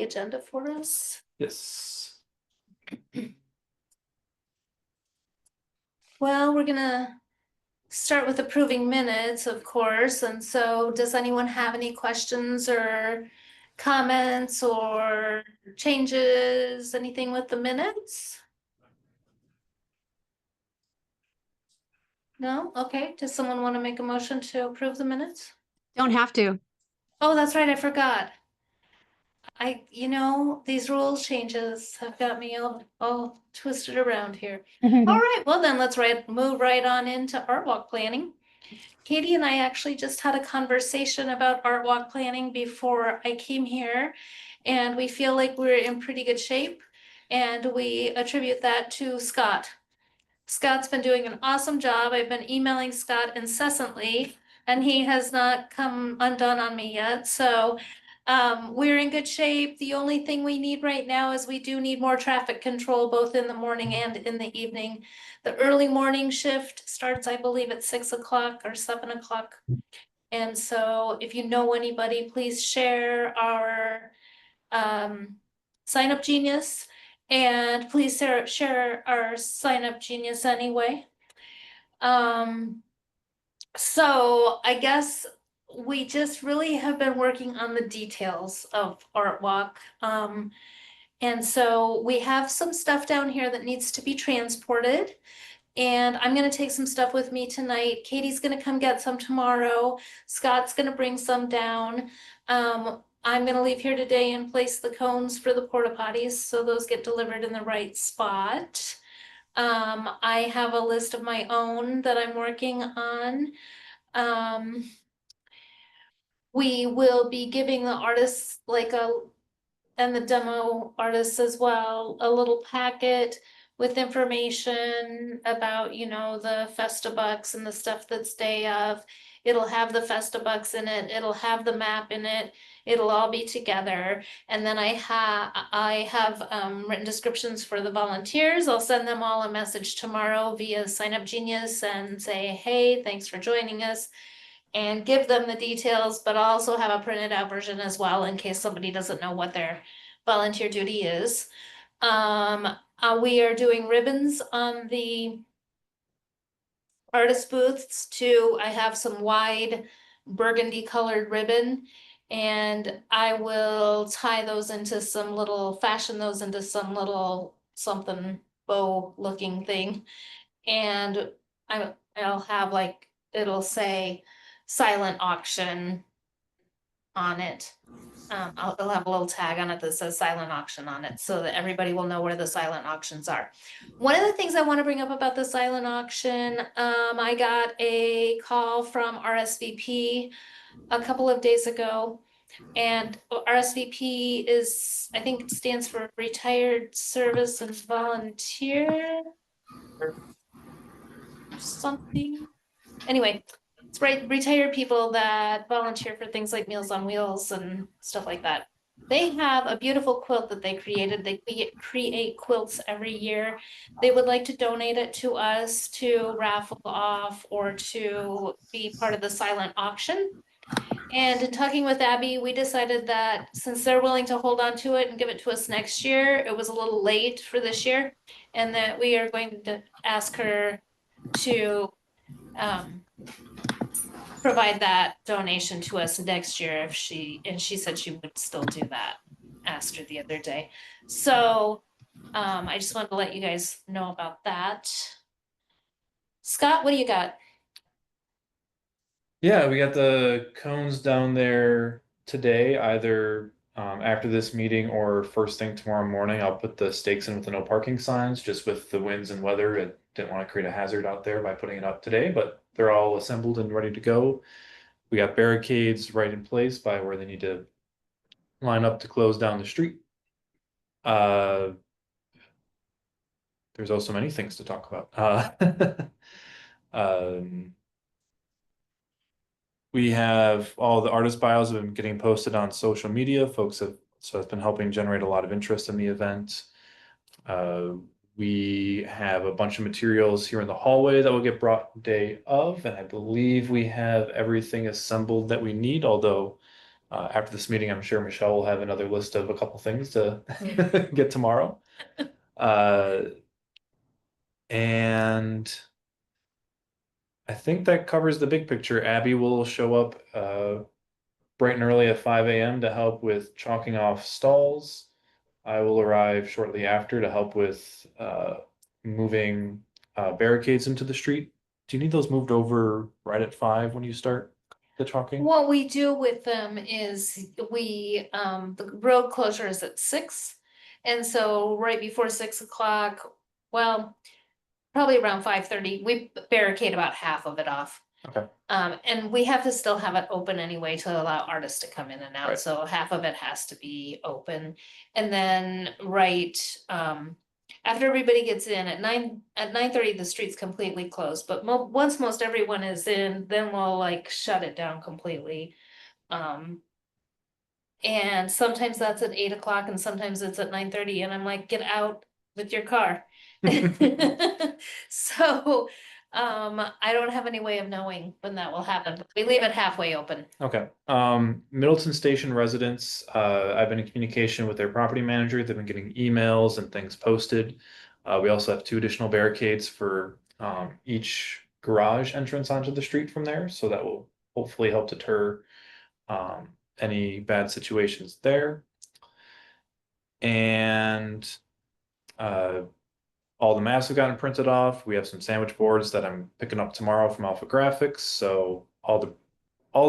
the agenda for us? Yes. Well, we're gonna start with approving minutes, of course, and so does anyone have any questions or comments or changes, anything with the minutes? No? Okay, does someone want to make a motion to approve the minutes? Don't have to. Oh, that's right, I forgot. These rules changes have got me all twisted around here. All right, well then, let's move right on into art walk planning. Katie and I actually just had a conversation about art walk planning before I came here, and we feel like we're in pretty good shape, and we attribute that to Scott. Scott's been doing an awesome job. I've been emailing Scott incessantly, and he has not come undone on me yet. So we're in good shape. The only thing we need right now is we do need more traffic control, both in the morning and in the evening. The early morning shift starts, I believe, at 6 o'clock or 7 o'clock. And so if you know anybody, please share our Sign Up Genius, and please share our Sign Up Genius anyway. So I guess we just really have been working on the details of Art Walk. And so we have some stuff down here that needs to be transported. And I'm gonna take some stuff with me tonight. Katie's gonna come get some tomorrow. Scott's gonna bring some down. I'm gonna leave here today and place the cones for the porta potties, so those get delivered in the right spot. I have a list of my own that I'm working on. We will be giving the artists and the demo artists as well, a little packet with information about, the Festa-Bucks and the stuff that's day of. It'll have the Festa-Bucks in it, it'll have the map in it, it'll all be together. And then I have written descriptions for the volunteers. I'll send them all a message tomorrow via Sign Up Genius and say, hey, thanks for joining us, and give them the details, but I'll also have a printed out version as well in case somebody doesn't know what their volunteer duty is. We are doing ribbons on the artist booths too. I have some wide burgundy colored ribbon, and I will fashion those into some little something bow looking thing. And I'll have it'll say silent auction on it. I'll have a little tag on it that says silent auction on it so that everybody will know where the silent auctions are. One of the things I want to bring up about the silent auction, I got a call from RSVP a couple of days ago, and RSVP I think it stands for Retired Service and Volunteer or something. Anyway, it's retired people that volunteer for things like Meals on Wheels and stuff like that. They have a beautiful quilt that they created. They create quilts every year. They would like to donate it to us to raffle off or to be part of the silent auction. And in talking with Abby, we decided that since they're willing to hold on to it and give it to us next year, it was a little late for this year, and that we are going to ask her to provide that donation to us next year she said she would still do that. Asked her the other day. So I just wanted to let you guys know about that. Scott, what do you got? Yeah, we got the cones down there today, either after this meeting or first thing tomorrow morning. I'll put the stakes in with the no parking signs, just with the winds and weather. I didn't want to create a hazard out there by putting it up today, but they're all assembled and ready to go. We got barricades right in place by where they need to line up to close down the street. There's also many things to talk about. We have all the artist bios have been getting posted on social media. So it's been helping generate a lot of interest in the event. We have a bunch of materials here in the hallway that will get brought day of, and I believe we have everything assembled that we need, although After this meeting, I'm sure Michelle will have another list of a couple things to get tomorrow. And I think that covers the big picture. Abby will show up bright and early at 5 a.m. to help with chalking off stalls. I will arrive shortly after to help with moving barricades into the street. Do you need those moved over right at 5 when you start the chalking? What we do with them is the road closure is at 6. And so right before 6 o'clock, well, probably around 5:30, we barricade about half of it off. Okay. And we have to still have it open anyway to allow artists to come in and out, Right. so half of it has to be open. And then, after everybody gets in at 9:30, the street's completely closed, but once most everyone is in, then we'll like shut it down completely. And sometimes that's at 8 o'clock and sometimes it's at 9:30, and I'm like, get out with your car. So, I don't have any way of knowing when that will happen. We leave it halfway open. Okay. Middleton Station residents, I've been in communication with their property manager. They've been getting emails and things posted. We also have 2 additional barricades for each garage entrance onto the street from there, so that will hopefully help deter any bad situations there. And all the maps have gotten printed off. We have some sandwich boards that I'm picking up tomorrow from Alpha Graphics. So all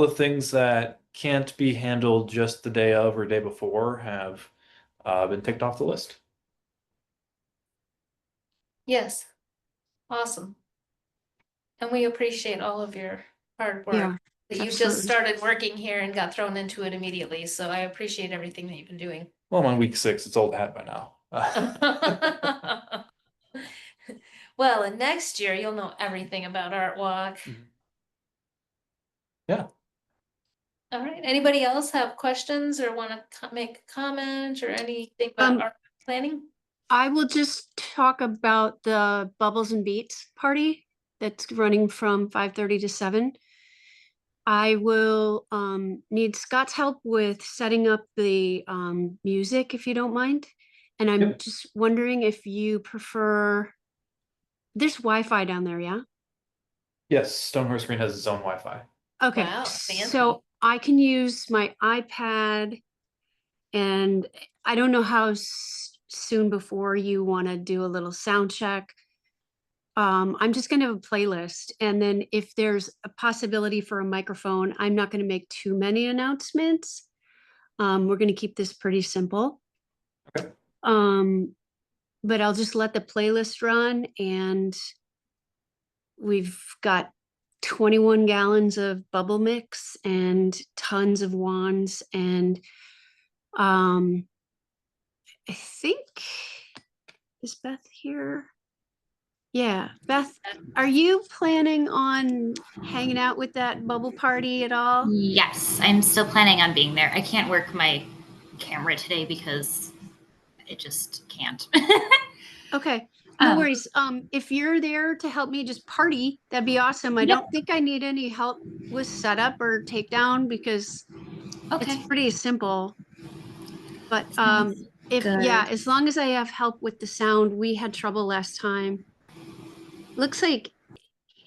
the things that can't be handled just the day of or day before have been ticked off the list. Yes, awesome. And we appreciate all of your hard work. Yeah, That you just absolutely. started working here and got thrown into it immediately, so I appreciate everything that you've been doing. Well, I'm on week 6. It's old hat by now. Well, and next year you'll know everything about Art Walk. Yeah. All right, anybody else have questions or want to make a comment or anything about art planning? I will just talk about the Bubbles and Beats party that's running from 5:30 to 7. I will need Scott's help with setting up the music, if you don't mind. And I'm Yep. just wondering if you prefer, there's Wi-Fi down there, yeah? Yes, Stonehorse Green has its own Wi-Fi. Okay, Wow, fancy. so I can use my iPad, and I don't know how soon before you want to do a little sound check. I'm just going to have a playlist, and then if there's a possibility for a microphone, I'm not going to make too many announcements. We're going to keep this pretty simple. Okay. But I'll just let the playlist run, and we've got 21 gallons of bubble mix and tons of wands, and I think, is Beth here? Yeah, Beth, are you planning on hanging out with that bubble party at all? Yes, I'm still planning on being there. I can't work my camera today because it just can't. Okay, no Um, worries. If you're there to help me just party, that'd be awesome. I Yep. don't think I need any help with setup or takedown because Okay. it's pretty simple. But good. yeah, as long as I have help with the sound, we had trouble last time. Looks like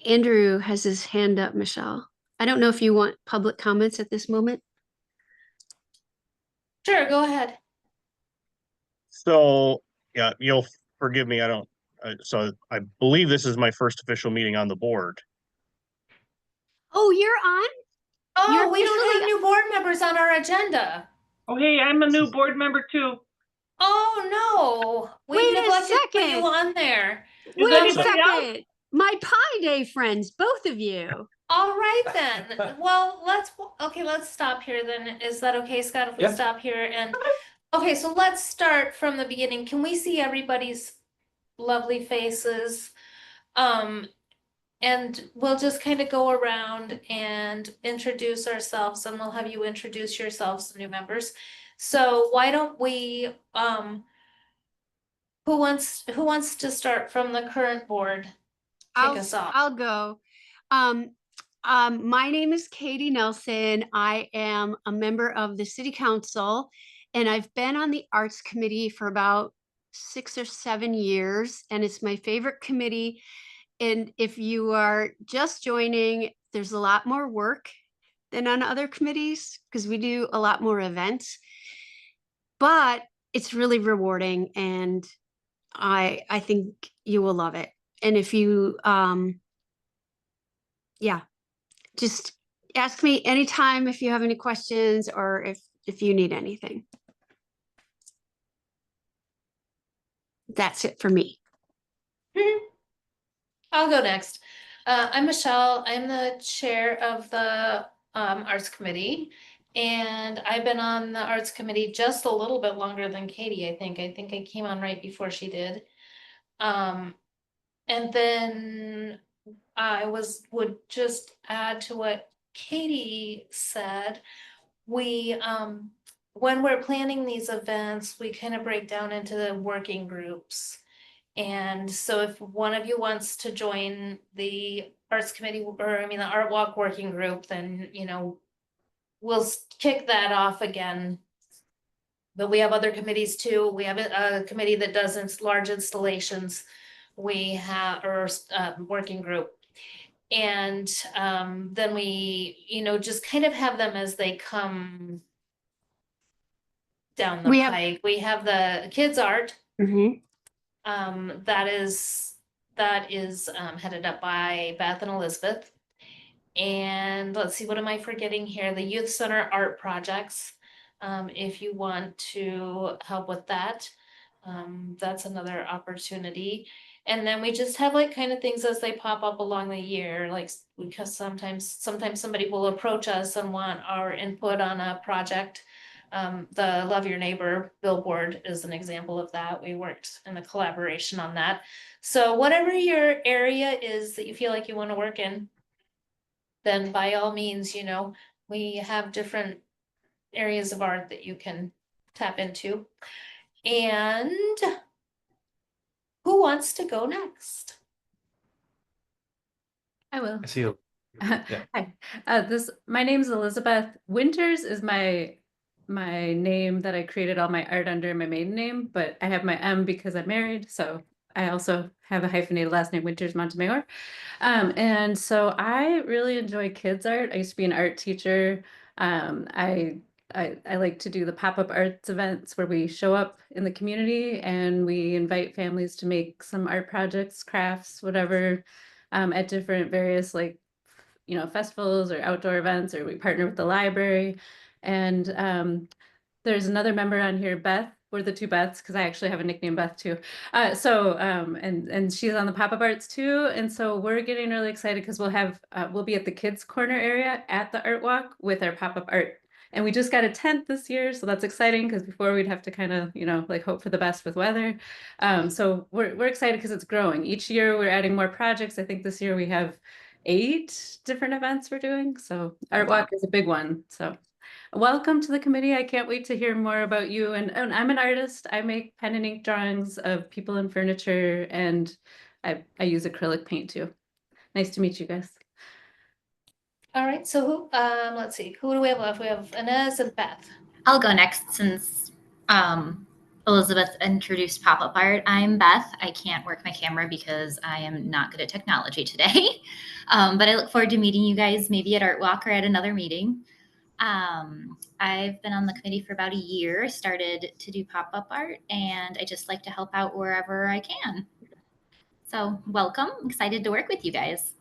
Andrew has his hand up, Michelle. I don't know if you want public comments at this moment. Sure, go ahead. So, yeah, you'll forgive me. So I believe this is my first official meeting on the board. Oh, you're on? Oh, You're we don't have officially- new board members on our agenda. Oh, hey, I'm a new board member too. Oh, no. We Wait a neglected to put second. you on there. Wait a anybody else? second. My Pi Day friends, both of you. All right then. Well, let's stop here then. Is that okay, Scott, if we Yeah. stop here? And, okay, so let's start from the beginning. Can we see everybody's lovely faces? And we'll just kind of go around and introduce ourselves, and we'll have you introduce yourselves, new members. So why don't we, who wants to start from the current board? Kick us off. I'll go. My name is Katie Nelson. I am a member of the city council, and I've been on the arts committee for about 6 or 7 years, and it's my favorite committee. And if you are just joining, there's a lot more work than on other committees because we do a lot more events. But it's really rewarding, and I think you will love it. And if you yeah, just ask me anytime if you have any questions or if you need anything. That's it for me. I'll go next. I'm Michelle. I'm the chair of the Arts Committee. And I've been on the Arts Committee just a little bit longer than Katie, I think. I think I came on right before she did. And then would just add to what Katie said. We, when we're planning these events, we kind of break down into the working groups. And so if one of you wants to join the arts committee, or I mean, the art walk working group, then, you know, we'll kick that off again. But we have other committees too. We have a committee that does large installations. We have, or working group. And then we, you know, just kind of have them as they come down the pike. We have the kids art. Mhm. That is headed up by Beth and Elizabeth. And let's see, what am I forgetting here? The Youth Center art projects. If you want to help with that, that's another opportunity. And then we just have like kind of things as they pop up along the year, like because sometimes somebody will approach us and want our input on a project. The Love Your Neighbor billboard is an example of that. We worked in a collaboration on that. So whatever your area is that you feel like you want to work in, then by all means, you know, we have different areas of art that you can tap into. And who wants to go next? I will. I see you. Yeah. Hi. My name is Elizabeth. Winters is my name that I created all my art under, my maiden name, but I have my M because I'm married, so I also have a hyphenated last name, Winters Montemayor. And so I really enjoy kids art. I used to be an art teacher. I like to do the pop-up arts events where we show up in the community and we invite families to make some art projects, crafts, whatever, at different various festivals or outdoor events, or we partner with the library. And there's another member on here, Beth. We're the two Beths because I actually have a nickname, Beth, too. And she's on the pop-up arts too. And so we're getting really excited because we'll be at the kids corner area at the art walk with our pop-up art. And we just got a tent this year, so that's exciting because before we'd have to kind of, hope for the best with weather. So we're excited because it's growing. Each year we're adding more projects. I think this year we have 8 different events we're doing. So Art Walk is a big one. So welcome to the committee. I can't wait to hear more about you. And I'm an artist. I make pen and ink drawings of people and furniture, and I use acrylic paint too. Nice to meet you guys. All right, so who, let's see, who do we have left? We have Inez and Beth. I'll go next since Elizabeth introduced pop-up art. I'm Beth. I can't work my camera because I am not good at technology today. But I look forward to meeting you guys maybe at Art Walk or at another meeting. I've been on the committee for about a year. I started to do pop-up art, and I just like to help out wherever I can. So welcome. Excited to work with you guys.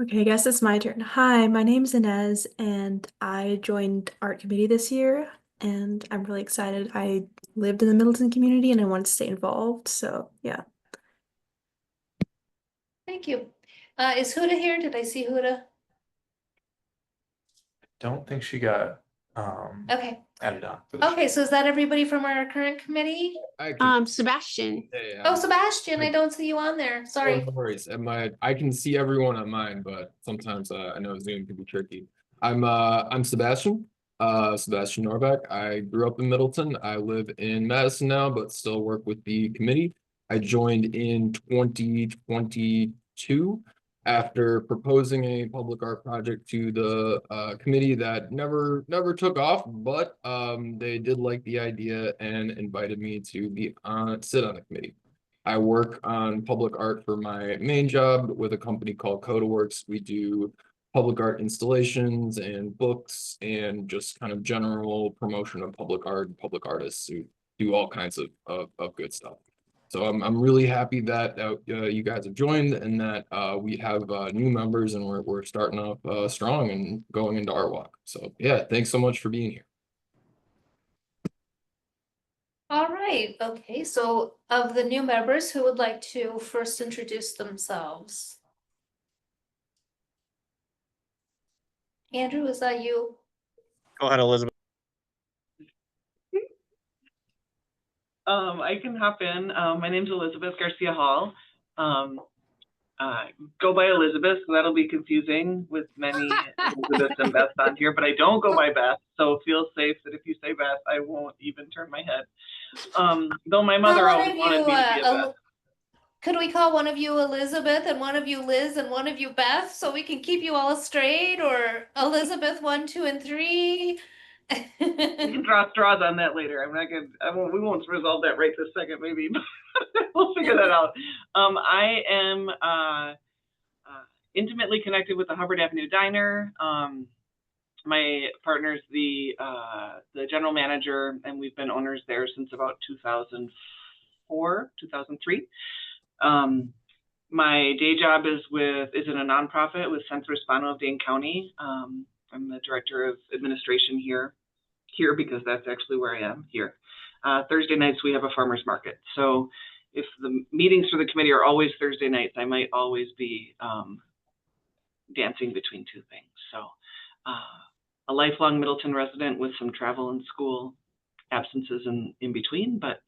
Okay, I guess it's my turn. Hi, my name's Inez, and I joined art committee this year, and I'm really excited. I lived in the Middleton community and I wanted to stay involved, so yeah. Thank you. Is Huda here? Did I see Huda? Don't think she got Okay. added on. for this. Okay, so is that everybody from our current committee? I can, Sebastian. hey, Oh, Sebastian, I I- don't see you on there. Sorry. no worries. I can see everyone on mine, but sometimes I know Zoom can be tricky. I'm Sebastian. Sebastian Norbeck. I grew up in Middleton. I live in Madison now, but still work with the committee. I joined in 2022. after proposing a public art project to the committee that never took off, but they did like the idea and invited me to sit on the committee. I work on public art for my main job with a company called CodaWorks. We do public art installations and books and just kind of general promotion of public art and public artists who do all kinds of good stuff. So I'm really happy that you guys have joined and that we have new members and we're starting off strong and going into Art Walk. So yeah, thanks so much for being here. All right, okay, so of the new members, who would like to first introduce themselves? Andrew, is that you? Go ahead, Elizabeth. I can hop in. My name's Elizabeth Garcia Hall. Go by Elizabeth, so that'll be confusing with many Elizabeths and Beths on here, but I don't go by Beth, so feel safe that if you say Beth, I won't even turn my head. Though my mother Well, always wanted me to be a Beth. Could we call one of you Elizabeth and one of you Liz and one of you Beth so we can keep you all straight, or Elizabeth 1, 2, and 3? We can draw straws on that later. We won't resolve that right this second, maybe, but we'll figure that out. I am intimately connected with the Hubbard Avenue Diner. My partner's the general manager, and we've been owners there since about 2004, 2003. My day job is in a nonprofit with Centro Hispano of Dane County. I'm the director of administration here because that's actually where I am here. Thursday nights we have a farmer's market. So if the meetings for the committee are always Thursday nights, I might always be dancing between two things. So a lifelong Middleton resident with some travel and school absences in between, but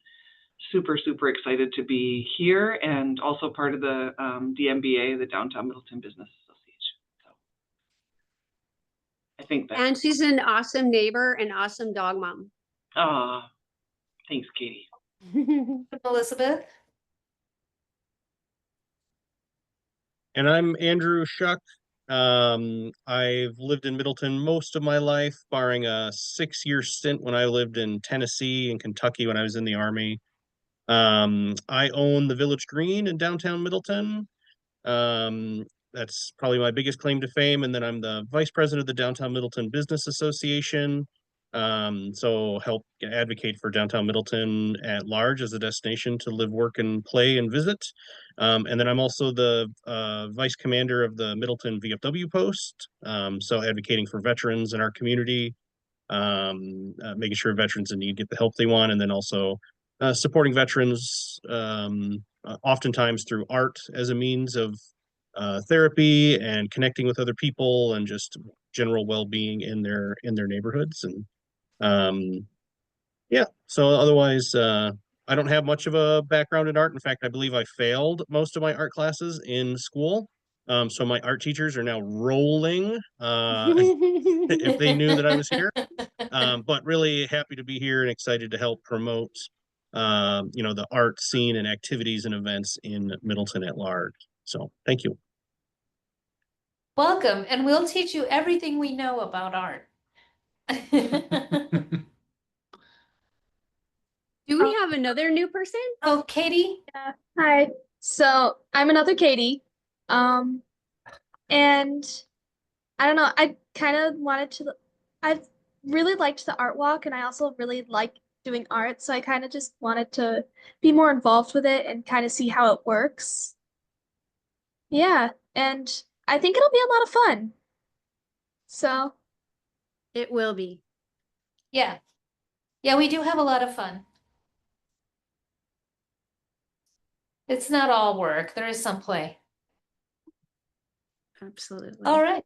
super, super excited to be here and also part of the DMBA, the Downtown Middleton Business Association. So I think that. And she's an awesome neighbor and awesome dog mom. Thanks, Katie. Elizabeth? And I'm Andrew Shuck. I've lived in Middleton most of my life, barring a 6-year stint when I lived in Tennessee and Kentucky when I was in the Army. I own the Village Green in downtown Middleton. That's probably my biggest claim to fame. And then I'm the vice president of the Downtown Middleton Business Association. So help advocate for downtown Middleton at large as a destination to live, work, and play and visit. And then I'm also the vice commander of the Middleton VFW post. So advocating for veterans in our community, making sure veterans in need get the help they want, and then also supporting veterans oftentimes through art as a means of therapy and connecting with other people and just general well-being in their neighborhoods. And yeah, so otherwise I don't have much of a background in art. In fact, I believe I failed most of my art classes in school. So my art teachers are now rolling if they knew that I was here. But really happy to be here and excited to help promote the art scene and activities and events in Middleton at large. So thank you. Welcome, and we'll teach you everything we know about art. Do we have another new person? Oh, Katie? Yeah. Hi. So I'm another Katie. And I don't know, I kind of I really liked the art walk and I also really like doing art. So I kind of just wanted to be more involved with it and kind of see how it works. Yeah. And I think it'll be a lot of fun. So. It will be. Yeah. Yeah, we do have a lot of fun. It's not all work. There is some play. Absolutely. All right.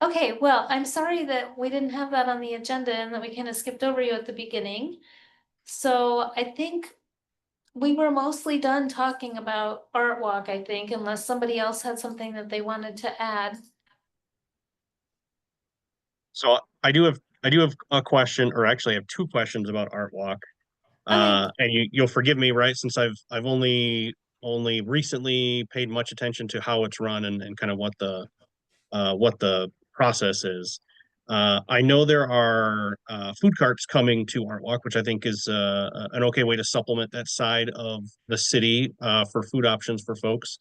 Okay, well, I'm sorry that we didn't have that on the agenda and that we kind of skipped over you at the beginning. So I think we were mostly done talking about Art Walk, I think, unless somebody else had something that they wanted to add. So I do have a question, or actually I have two questions about Art Walk. Okay. And you'll forgive me, right? Since I've only only recently paid much attention to how it's run and kind of what the process is. I know there are food carts coming to Art Walk, which I think is an okay way to supplement that side of the city for food options for folks.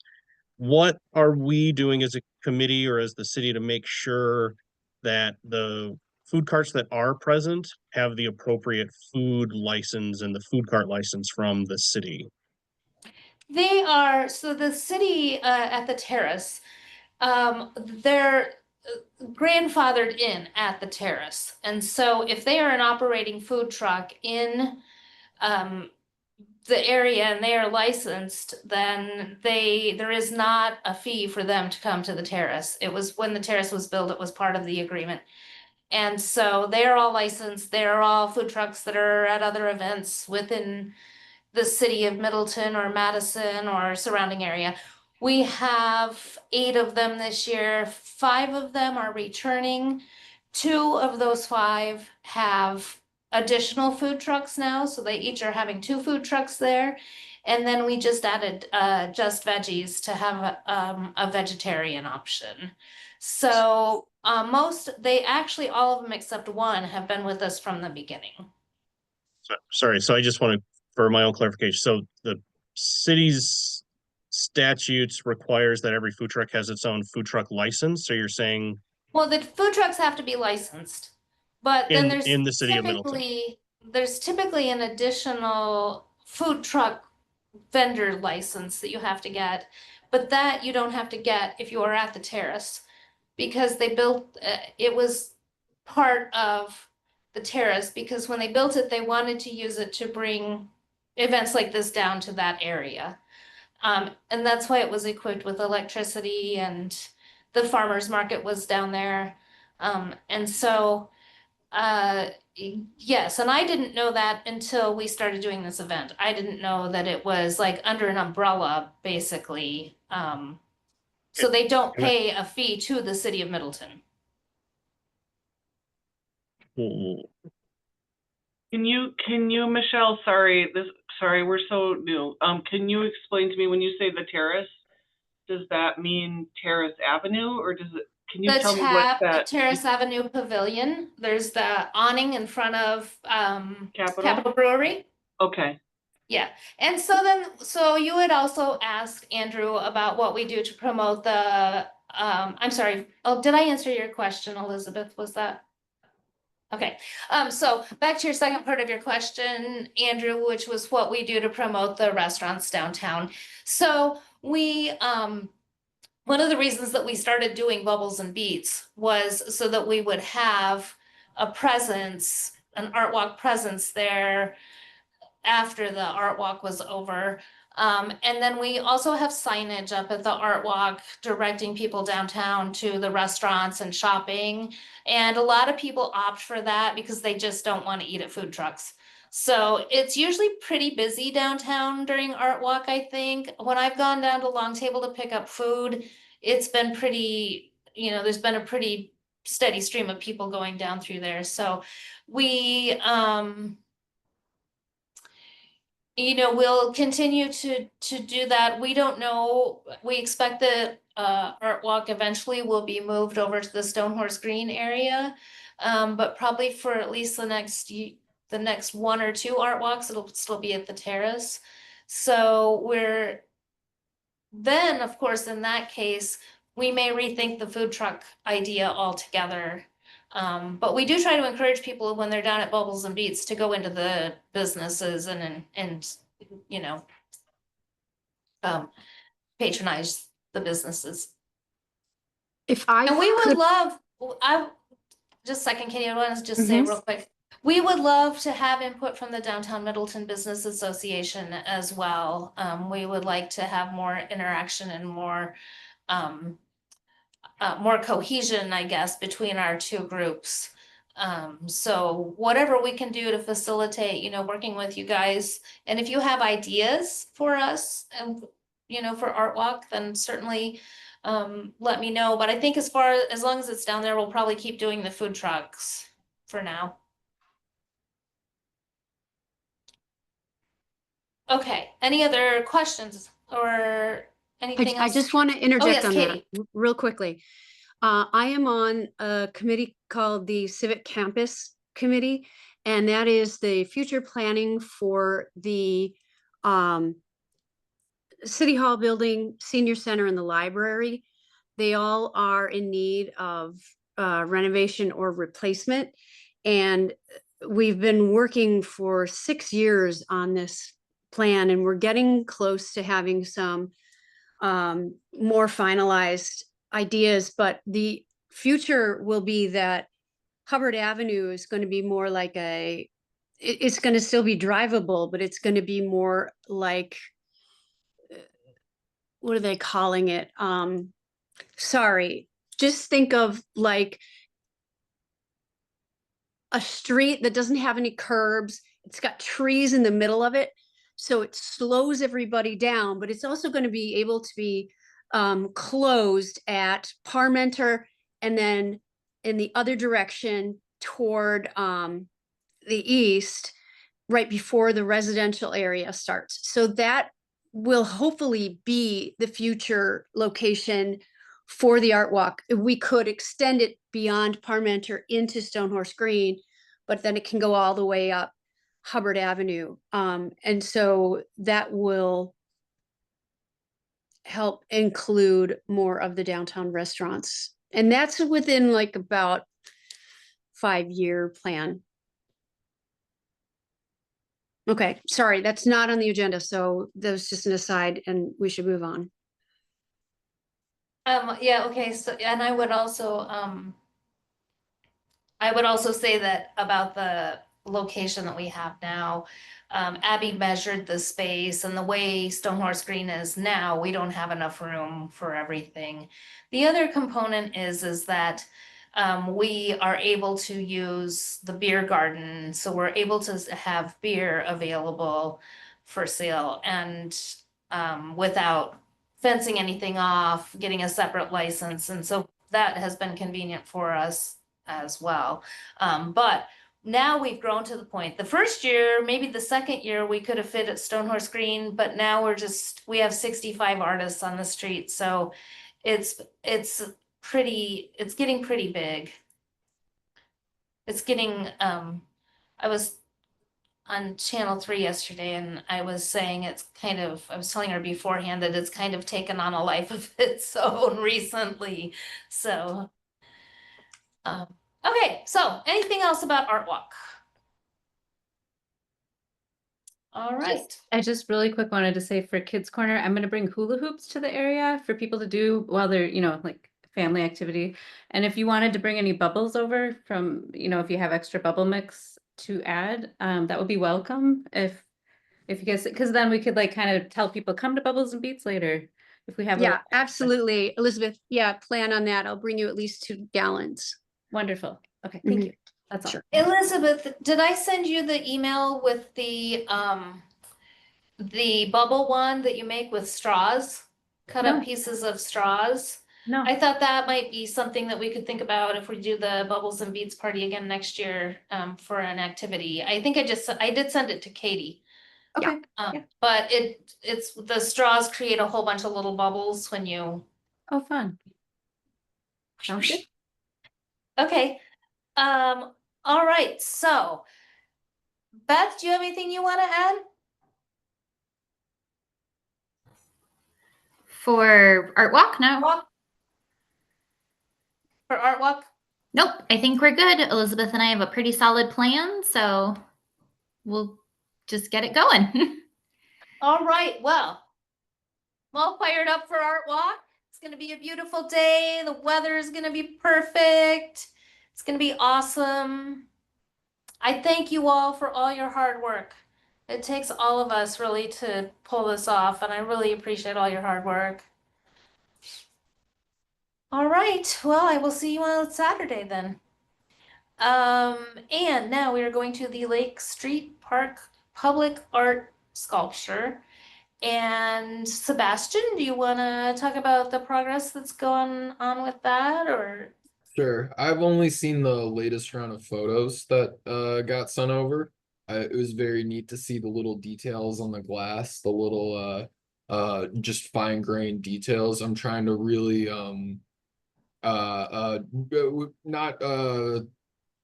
What are we doing as a committee or as the city to make sure that the food carts that are present have the appropriate food license and the food cart license from the city? They are, so the city at the terrace, they're grandfathered in at the terrace. And so if they are an operating food truck in the area and they are licensed, then there is not a fee for them to come to the terrace. It was when the terrace was built, it was part of the agreement. And so they're all licensed, they're all food trucks that are at other events within the city of Middleton or Madison or surrounding area. We have 8 of them this year. 5 of them are returning. 2 of those 5 have additional food trucks now, so they each are having 2 food trucks there. And then we just added Just Veggies to have a vegetarian option. So they actually, all of them except one, have been with us from the beginning. Sorry, so I just want to, for my own clarification, so the city's statutes requires that every food truck has its own food truck license, so you're saying Well, the food trucks have to be licensed, but then in the city of Middleton? there's typically an additional food truck vendor license that you have to get, but that you don't have to get if you are at the terrace, because they built, it was part of the terrace, because when they built it, they wanted to use it to bring events like this down to that area. And that's why it was equipped with electricity, and the farmer's market was down there. And so, yes, and I didn't know that until we started doing this event. I didn't know that it was like under an umbrella, basically. So they don't pay a fee to the city of Middleton. Can you, Michelle, sorry, we're so new. Can you explain to me when you say the terrace, does that mean Terrace Avenue or can you tell me what that? Terrace Avenue Pavilion, there's the awning in front of Capitol? Capitol Brewery. Okay. Yeah, and so you had also asked Andrew about what we do to promote the, I'm sorry, oh, did I answer your question, Elizabeth, was that? Okay, so back to your second part of your question, Andrew, which was what we do to promote the restaurants downtown. So we, one of the reasons that we started doing Bubbles and Beats was so that we would have a presence, an Art Walk presence there after the Art Walk was over. And then we also have signage up at the Art Walk directing people downtown to the restaurants and shopping. And a lot of people opt for that because they just don't want to eat at food trucks. So it's usually pretty busy downtown during Art Walk, I think. When I've gone down to Long Table to pick up food, it's been pretty, there's been a pretty steady stream of people going down through there. So we, we'll continue to do that. We don't know, we expect that Art Walk eventually will be moved over to the Stonehorse Green area. But probably for at least the next 1 or 2 Art Walks, it'll still be at the terrace. So then, of course, in that case, we may rethink the food truck idea altogether. But we do try to encourage people when they're down at Bubbles and Beats to go into the businesses and patronize the businesses. If I And we would could, love, just a second, Katie, I want to just say real quick. We would love to have input from the Downtown Middleton Business Association as well. We would like to have more interaction and more cohesion, I guess, between our 2 groups. So whatever we can do to facilitate, working with you guys, and if you have ideas for us and, for Art Walk, then certainly let me know. But I think as long as it's down there, we'll probably keep doing the food trucks for now. Okay, any other questions or anything I else? just want to interject yes, on Katie. that real quickly. I am on a committee called the Civic Campus Committee, and that is the future planning for the City Hall building, Senior Center, and the library. They all are in need of renovation or replacement. And we've been working for 6 years on this plan, and we're getting close to having some more finalized ideas. But the future will be that Hubbard Avenue is going to be more like it's going to still be drivable, but it's going to be more like, what are they calling it? Sorry, just think of like a street that doesn't have any curbs. It's got trees in the middle of it. So it slows everybody down, but it's also going to be able to be closed at Parmenter and then in the other direction toward the east, right before the residential area starts. So that will hopefully be the future location for the art walk. We could extend it beyond Parmenter into Stonehorse Green, but then it can go all the way up Hubbard Avenue. And so that will help include more of the downtown restaurants. And that's within like about 5-year plan. Okay, sorry, that's not on the agenda, so that was just an aside and we should move on. Yeah, okay, so, and I would also say that about the location that we have now. Abby measured the space, and the way Stonehorse Green is now, we don't have enough room for everything. The other component is that we are able to use the beer garden, so we're able to have beer available for sale and without fencing anything off, getting a separate license, and so that has been convenient for us as well. But now we've grown to the point. The first year, maybe the second year, we could have fit at Stonehorse Green, but now we have 65 artists on the street, so it's getting pretty big. It's getting I was on Channel 3 yesterday, and I was saying I was telling her beforehand that it's kind of taken on a life of its own recently. So okay, so anything else about Art Walk? All right. I just really quick wanted to say for Kids Corner, I'm going to bring hula hoops to the area for people to do while they're, like family activity. And if you wanted to bring any bubbles over from, if you have extra bubble mix to add, that would be welcome. If you guys, because then we could like kind of tell people come to Bubbles and Beats later. If we have Yeah, absolutely. Elizabeth, yeah, plan on that. I'll bring you at least 2 gallons. Wonderful. Okay, thank Mhm. you. That's all. Sure. Elizabeth, did I send you the email with the bubble one that you make with straws? Cut No. up pieces of straws? No. I thought that might be something that we could think about if we do the Bubbles and Beats party again next year for an activity. I think I did send it to Katie. Okay. But it's the straws create a whole bunch of little bubbles when you. Oh, fun. Sounds good. Okay. All right. So, Beth, do you have anything you want to add? For Art Walk, no. For Art Walk? Nope, I think we're good. Elizabeth and I have a pretty solid plan, so we'll just get it going. All right. Well, I'm all fired up for Art Walk. It's going to be a beautiful day. The weather is going to be perfect. It's going to be awesome. I thank you all for all your hard work. It takes all of us really to pull this off, and I really appreciate all your hard work. All right, well, I will see you on Saturday then. And now we are going to the Lake Street Park Public Art Sculpture. And Sebastian, do you want to talk about the progress that's going on with that, or? Sure. I've only seen the latest round of photos that got sent over. It was very neat to see the little details on the glass, the little just fine grained details. I'm trying to really not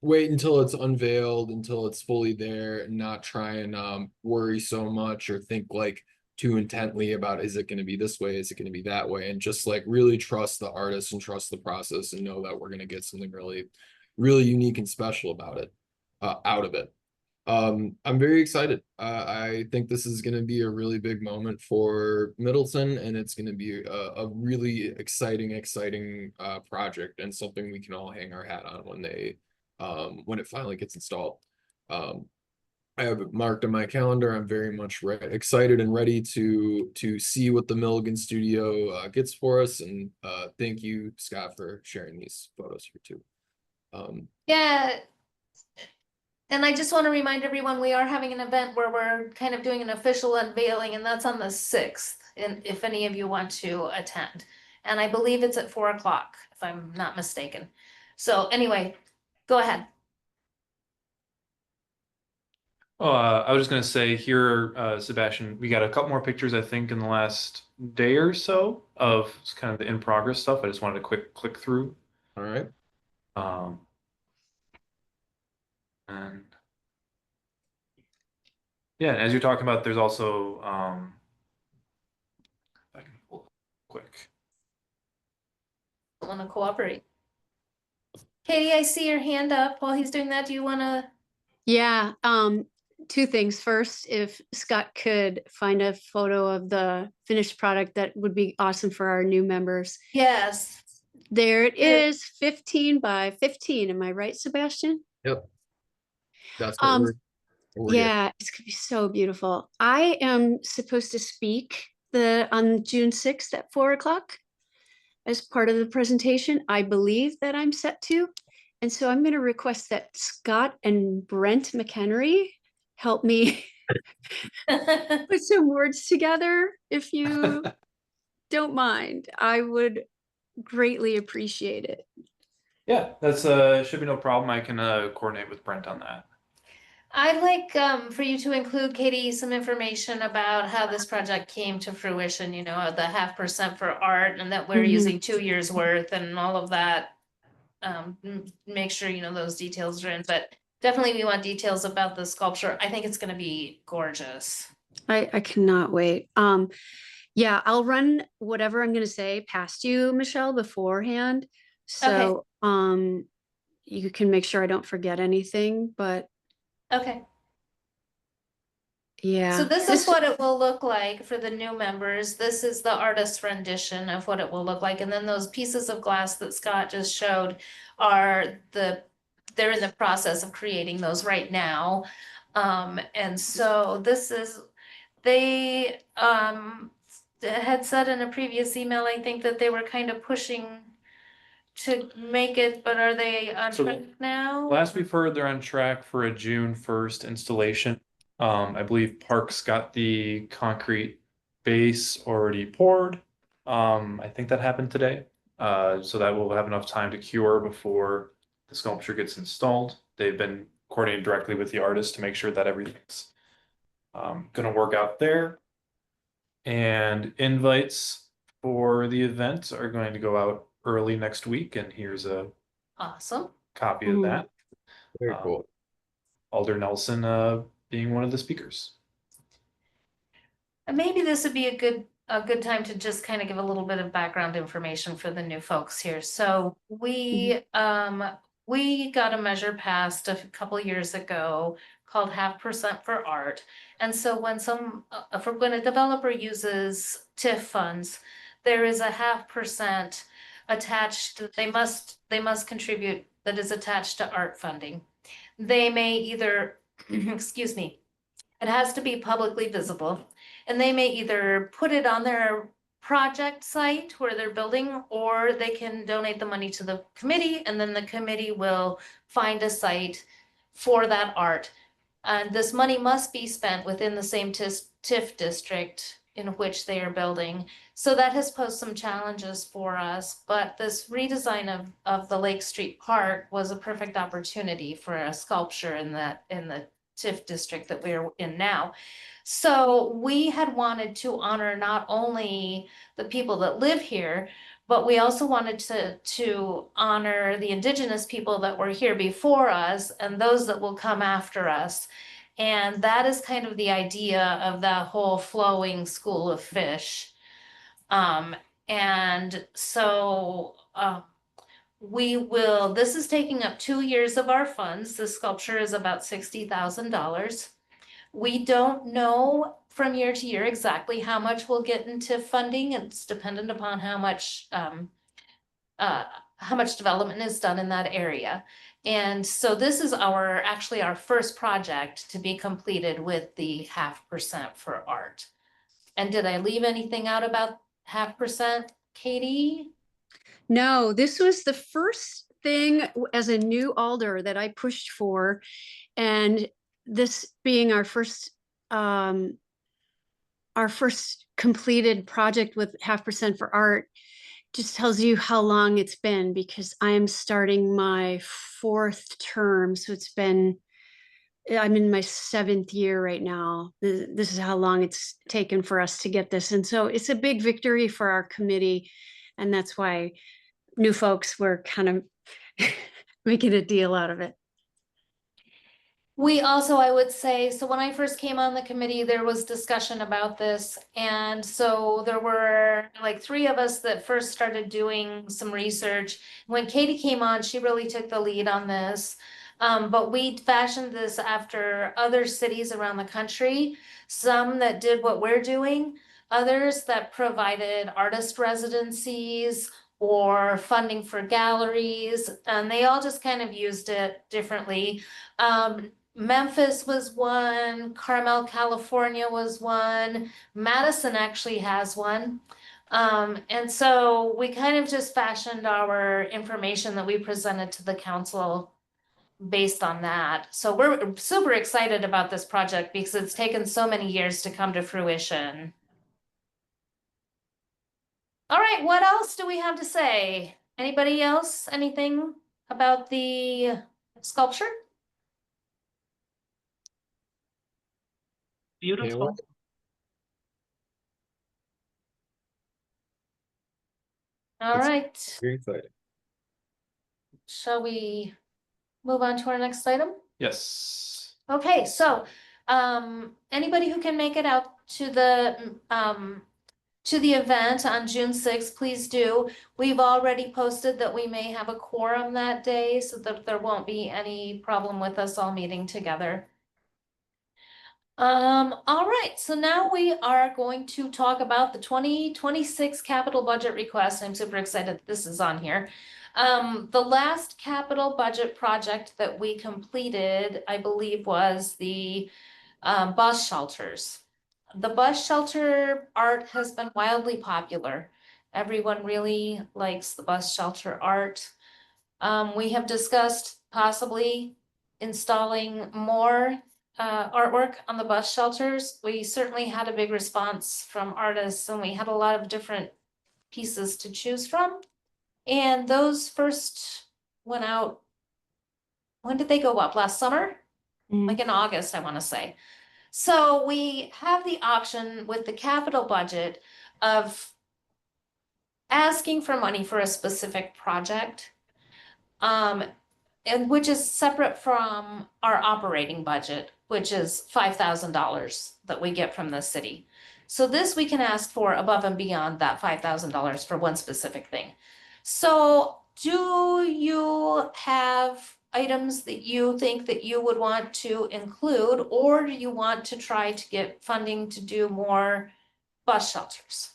wait until it's unveiled, until it's fully there, and not try and worry so much or think like too intently about, is it going to be this way, is it going to be that way, and just like really trust the artist and trust the process and know that we're going to get something really really unique and special about it, out of it. I'm very excited. I think this is going to be a really big moment for Middleton, and it's going to be a really exciting project, and something we can all hang our hat on when it finally gets installed. I have it marked on my calendar. I'm very much excited and ready to see what the Milligan studio gets for us. And thank you, Scott, for sharing these photos here too. Yeah. And I just want to remind everyone, we are having an event where we're kind of doing an official unveiling, and that's on the 6th, and if any of you want to attend. And I believe it's at 4 o'clock, if I'm not mistaken. So anyway, go ahead. Oh, I was just gonna say here, Sebastian, we got a couple more pictures, I think, in the last day or so of kind of the in progress stuff. I just wanted to quick click through. All right. And yeah, as you're talking about, there's also if I can pull it quick. Want to cooperate? Katie, I see your hand up. While he's doing that, do you want to? Yeah, two things. First, if Scott could find a photo of the finished product, that would be awesome for our new members. Yes. There it Here. is, 15 by 15. Am I right, Sebastian? Yep. That's what we're getting. Yeah, it's gonna be so beautiful. I am supposed to speak on June 6th at 4 o'clock as part of the presentation. I believe that I'm set to. And so I'm going to request that Scott and Brent McHenry help me put some words together. If you don't mind, I would greatly appreciate it. Yeah, that's should be no problem. I can coordinate with Brent on that. I'd like for you to include, Katie, some information about how this project came to fruition, you know, the 0.5% for art, and that we're using 2 years worth and all of that. Make sure, you know, those details are in, but definitely we want details about the sculpture. I think it's going to be gorgeous. I cannot wait. Yeah, I'll run whatever I'm going to say past you, Michelle, beforehand. So you can make sure I don't forget anything, but Okay. yeah. So this is what it will look like for the new members. This is the artist's rendition of what it will look like. And then those pieces of glass that Scott just showed are they're in the process of creating those right now. And so this is, they had said in a previous email, I think, that they were kind of pushing to make it, but are they on track now? Last we've heard, they're on track for a June 1st installation. I believe Parks got the concrete base already poured. I think that happened today. So that will have enough time to cure before the sculpture gets installed. They've been coordinating directly with the artist to make sure that everything's gonna work out there. And invites for the event are going to go out early next week, and here's a Awesome. copy of that. Very cool. Alder Nelson being one of the speakers. And maybe this would be a good time to just kind of give a little bit of background information for the new folks here. So we got a measure passed a couple years ago called 0.5% for art. And so when a developer uses TIF funds, there is a 0.5% attached. They must contribute that is attached to art funding. They may either, excuse me, it has to be publicly visible, and they may either put it on their project site where they're building, or they can donate the money to the committee, and then the committee will find a site for that art. And this money must be spent within the same TIF district in which they are building. So that has posed some challenges for us, but this redesign of the Lake Street Park was a perfect opportunity for a sculpture in the TIF district that we're in now. So we had wanted to honor not only the people that live here, but we also wanted to honor the indigenous people that were here before us and those that will come after us. And that is kind of the idea of that whole flowing school of fish. And so this is taking up 2 years of our funds. The sculpture is about $60,000. We don't know from year to year exactly how much we'll get into funding. It's dependent upon how much development is done in that area. And so this is actually our first project to be completed with the 0.5% for art. And did I leave anything out about 0.5%, Katie? No, this was the first thing as a new alder that I pushed for. And this being our first completed project with 0.5% for art just tells you how long it's been, because I'm starting my 4th term. So I'm in my 7th year right now. This is how long it's taken for us to get this. And so it's a big victory for our committee. And that's why new folks were kind of making a deal out of it. We also, I would say, so when I first came on the committee, there was discussion about this. And so there were like 3 of us that first started doing some research. When Katie came on, she really took the lead on this. But we fashioned this after other cities around the country, some that did what we're doing, others that provided artist residencies or funding for galleries, and they all just kind of used it differently. Memphis was one, Carmel, California was one, Madison actually has one. And so we kind of just fashioned our information that we presented to the council based on that. So we're super excited about this project because it's taken so many years to come to fruition. All right, what else do we have to say? Anybody else? Anything about the sculpture? Beautiful. All right, Very exciting. shall we move on to our next item? Yes. Okay, so anybody who can make it out to the event on June 6th, please do. We've already posted that we may have a quorum that day so that there won't be any problem with us all meeting together. All right, so now we are going to talk about the 2026 capital budget request. I'm super excited that this is on here. The last capital budget project that we completed, I believe, was the bus shelters. The bus shelter art has been wildly popular. Everyone really likes the bus shelter art. We have discussed possibly installing more artwork on the bus shelters. We certainly had a big response from artists, and we had a lot of different pieces to choose from. And those first went out, when did they go up? Last summer? Like in August, I want to say. So we have the option with the capital budget of asking for money for a specific project, and which is separate from our operating budget, which is $5,000 that we get from the city. So this we can ask for above and beyond that $5,000 for one specific thing. So do you have items that you think that you would want to include, or do you want to try to get funding to do more bus shelters?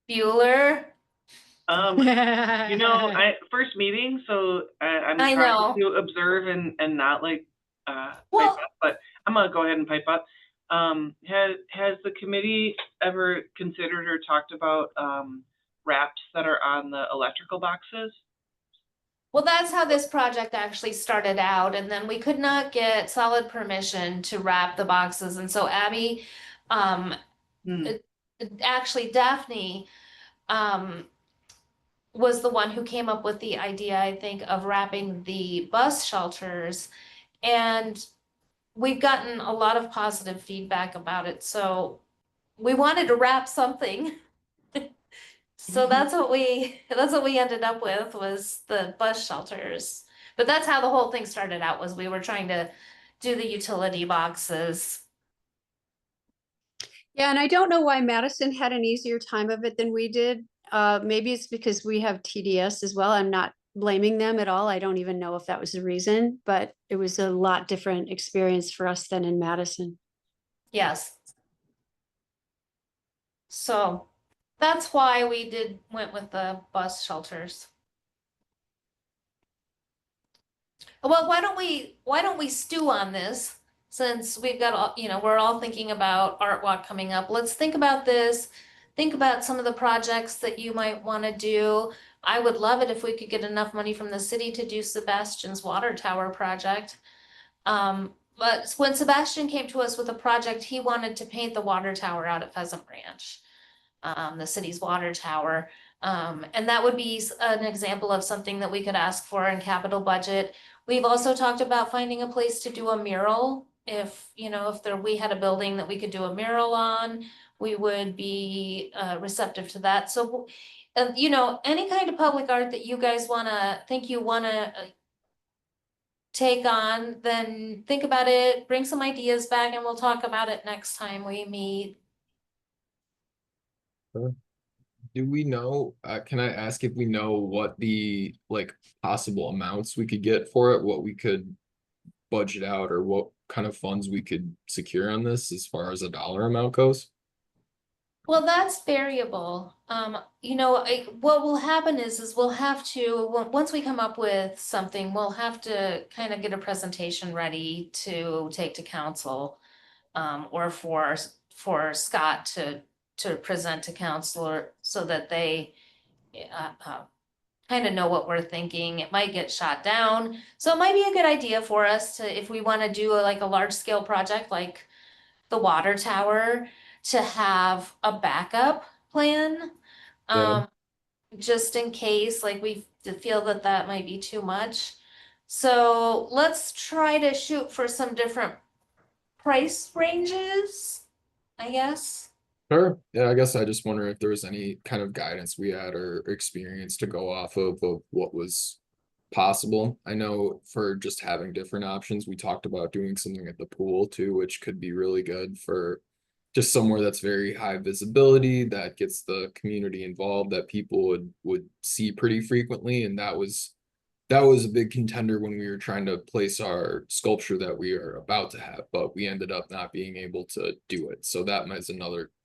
Bueller? First meeting, so I'm I trying know. to observe and not like Well- pipe up, but I'm gonna go ahead and pipe up. Has the committee ever considered or talked about wraps that are on the electrical boxes? Well, that's how this project actually started out, and then we could not get solid permission to wrap the boxes, and so Abby actually Daphne, was the one who came up with the idea, I think, of wrapping the bus shelters. And we've gotten a lot of positive feedback about it. So we wanted to wrap something. So that's what we ended up with, was the bus shelters. But that's how the whole thing started out, was we were trying to do the utility boxes. Yeah, and I don't know why Madison had an easier time of it than we did. Maybe it's because we have TDS as well. I'm not blaming them at all. I don't even know if that was the reason, but it was a lot different experience for us than in Madison. Yes. So that's why we went with the bus shelters. Well, why don't we stew on this, since we've got all, we're all thinking about Art Walk coming up. Let's think about this. Think about some of the projects that you might want to do. I would love it if we could get enough money from the city to do Sebastian's water tower project. But when Sebastian came to us with a project, he wanted to paint the water tower out at Pheasant Ranch, the city's water tower. And that would be an example of something that we could ask for in capital budget. We've also talked about finding a place to do a mural. If we had a building that we could do a mural on, we would be receptive to that. So, any kind of public art that you guys wanna take on, then think about it, bring some ideas back, and we'll talk about it next time we meet. Do we know, can I ask if we know what the possible amounts we could get for it, what we could budget out, or what kind of funds we could secure on this as far as a dollar amount goes? Well, that's variable. What will happen is we'll have to, once we come up with something, we'll have to kind of get a presentation ready to take to council, or for Scott to present to council, so that they kind of know what we're thinking. It might get shot down, so it might be a good idea for us to, if we want to do a large scale project like the water tower, to have a backup plan. Yeah. Just in case, we feel that might be too much. So let's try to shoot for some different price ranges, I guess. Sure. Yeah, I guess I just wonder if there was any kind of guidance we had or experience to go off of what was possible. I know for just having different options, we talked about doing something at the pool too, which could be really good for just somewhere that's very high visibility, that gets the community involved, that people would see pretty frequently. And that was a big contender when we were trying to place our sculpture that we are about to have, but we ended up not being able to do it. So that might be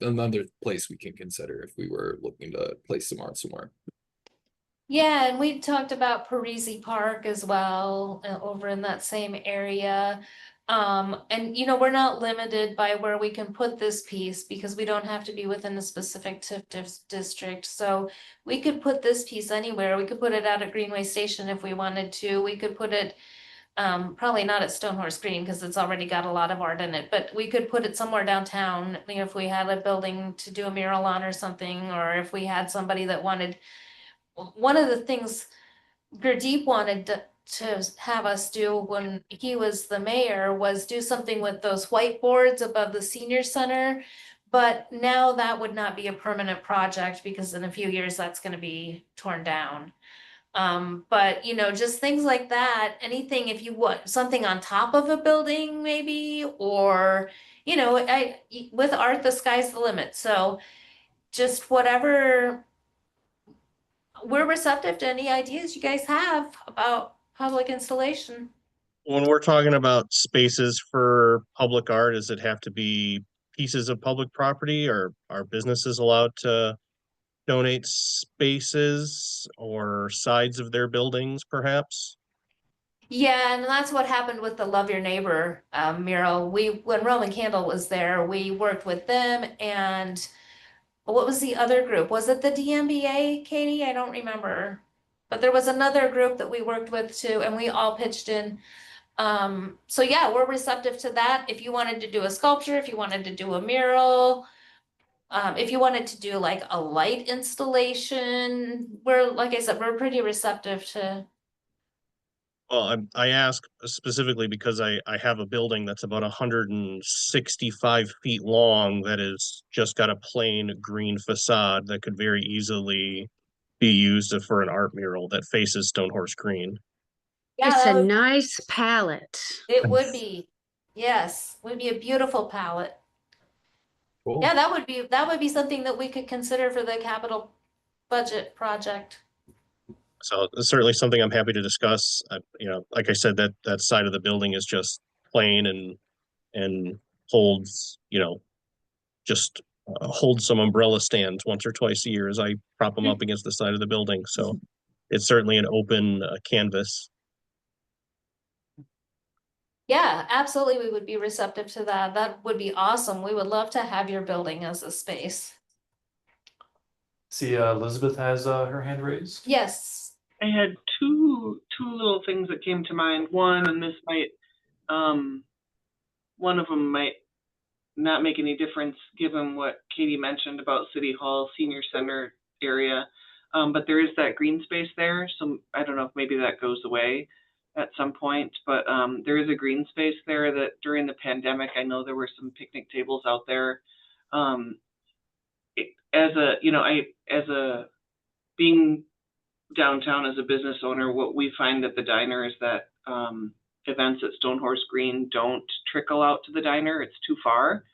another place we can consider if we were looking to place some art somewhere. Yeah, and we talked about Parisi Park as well, over in that same area. And we're not limited by where we can put this piece, because we don't have to be within a specific TIF district. So we could put this piece anywhere. We could put it out at Greenway Station if we wanted to. We could put it, probably not at Stonehorse Green, because it's already got a lot of art in it, but we could put it somewhere downtown, if we had a building to do a mural on or something, or if we had somebody that wanted. One of the things Gurdeep wanted to have us do when he was the mayor was do something with those whiteboards above the senior center. But now that would not be a permanent project, because in a few years that's going to be torn down. But just things like that, anything, if you want something on top of a building maybe, or, with art, the sky's the limit. So just whatever. We're receptive to any ideas you guys have about public installation. When we're talking about spaces for public art, does it have to be pieces of public property, or are businesses allowed to donate spaces or sides of their buildings perhaps? Yeah, and that's what happened with the Love Your Neighbor mural. When Roman Candle was there, we worked with them, and what was the other group? Was it the DMBA, Katie? I don't remember. But there was another group that we worked with too, and we all pitched in. So yeah, we're receptive to that. If you wanted to do a sculpture, if you wanted to do a mural, If you wanted to do like a light installation, we're, like I said, we're pretty receptive to. Well, I ask specifically because I have a building that's about 165 feet long that is just got a plain green facade that could very easily be used for an art mural that faces Stonehorse Green. Yeah, It's that a would, nice palette. it would be, yes, would be a beautiful palette. Cool. Yeah, that would be something that we could consider for the capital budget project. So it's certainly something I'm happy to discuss. Like I said, that side of the building is just plain and holds, just holds some umbrella stands once or twice a year as I prop them up against the side of the building. So it's certainly an open canvas. Yeah, absolutely, we would be receptive to that. That would be awesome. We would love to have your building as a space. See, Elizabeth has her hand raised. Yes. I had two little things that came to mind. One, and this might, one of them might not make any difference given what Katie mentioned about City Hall, Senior Center area. But there is that green space there. So I don't know if maybe that goes away at some point, but there is a green space there that during the pandemic, I know there were some picnic tables out there. Being downtown as a business owner, what we find at the diner is that events at Stonehorse Green don't trickle out to the diner. It's too far,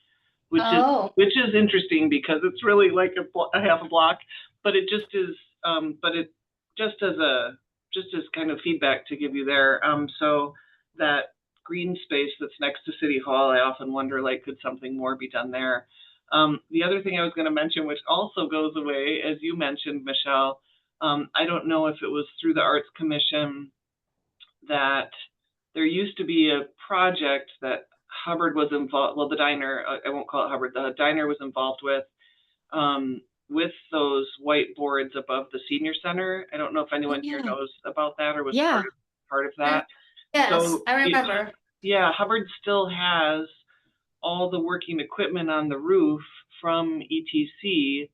which is interesting because it's really like a half a block, but it just is. But it just as kind of feedback to give you there. So that green space that's next to City Hall, I often wonder, like, could something more be done there? The other thing I was going to mention, which also goes away, as you mentioned, Michelle, I don't know if it was through the Arts Commission that there used to be a project that Hubbard was involved, well, the diner, I won't call it Hubbard, the diner was involved with those whiteboards above the senior center. I don't know if anyone here knows about that or was part of that. Yes, So I remember. Hubbard still has all the working equipment on the roof from ETC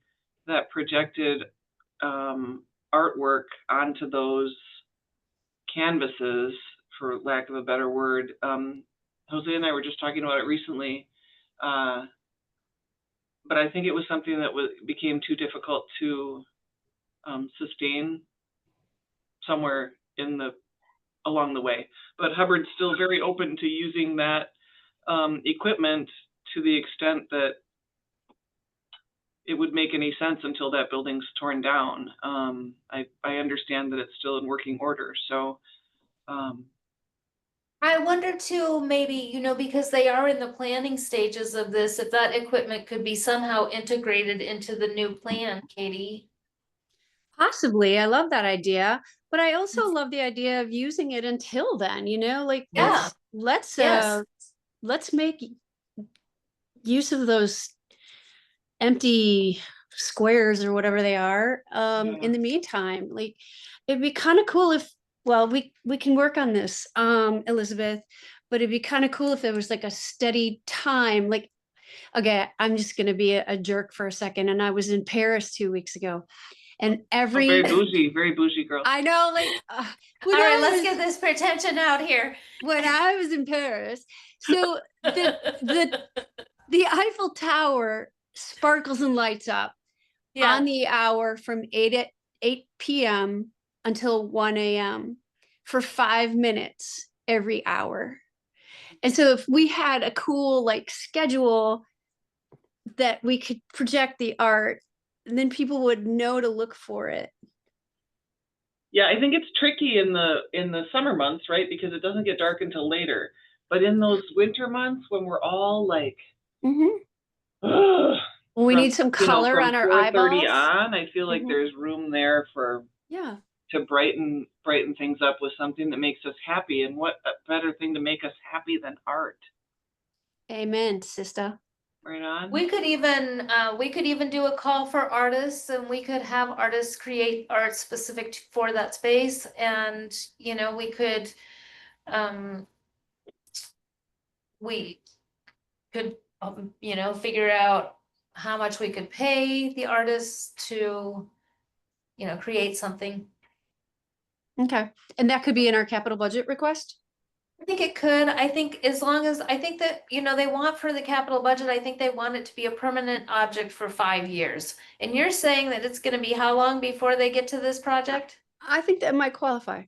that projected artwork onto those canvases, for lack of a better word. Jose and I were just talking about it recently, but I think it was something that became too difficult to sustain somewhere along the way. But Hubbard's still very open to using that equipment to the extent that it would make any sense until that building's torn down. I understand that it's still in working order. So I wonder too, maybe, because they are in the planning stages of this, if that equipment could be somehow integrated into the new plan, Katie. Possibly. I love that idea. But I also love the idea of using it until then, like Yeah. let's make use of those empty squares or whatever they are in the meantime. Like it'd be kind of cool if, well, we can work on this, Elizabeth, but it'd be kind of cool if there was like a steady time. Like, okay, I'm just gonna be a jerk for a second. And I was in Paris 2 weeks ago. And very bougie girl. I know, like all right, let's get this pretension out here. When I was in Paris, so the Eiffel Tower sparkles and lights up on the hour from 8 p.m. until 1 a.m. for 5 minutes every hour. And so if we had a cool like schedule that we could project the art, and then people would know to look for it. Yeah, I think it's tricky in the summer months, right? Because it doesn't get dark until later. But in those winter months when we're all like, we need some color on our eyeballs. On, I feel like there's room there for to brighten things up with something that makes us happy. And what a better thing to make us happy than art? Amen, sister. Right on. We could even do a call for artists, and we could have artists create art specific for that space. And we could figure out how much we could pay the artists to, create something. Okay, and that could be in our capital budget request? I think it could. I think as long as, I think that, they want for the capital budget, I think they want it to be a permanent object for 5 years. And you're saying that it's gonna be how long before they get to this project? I think that might qualify.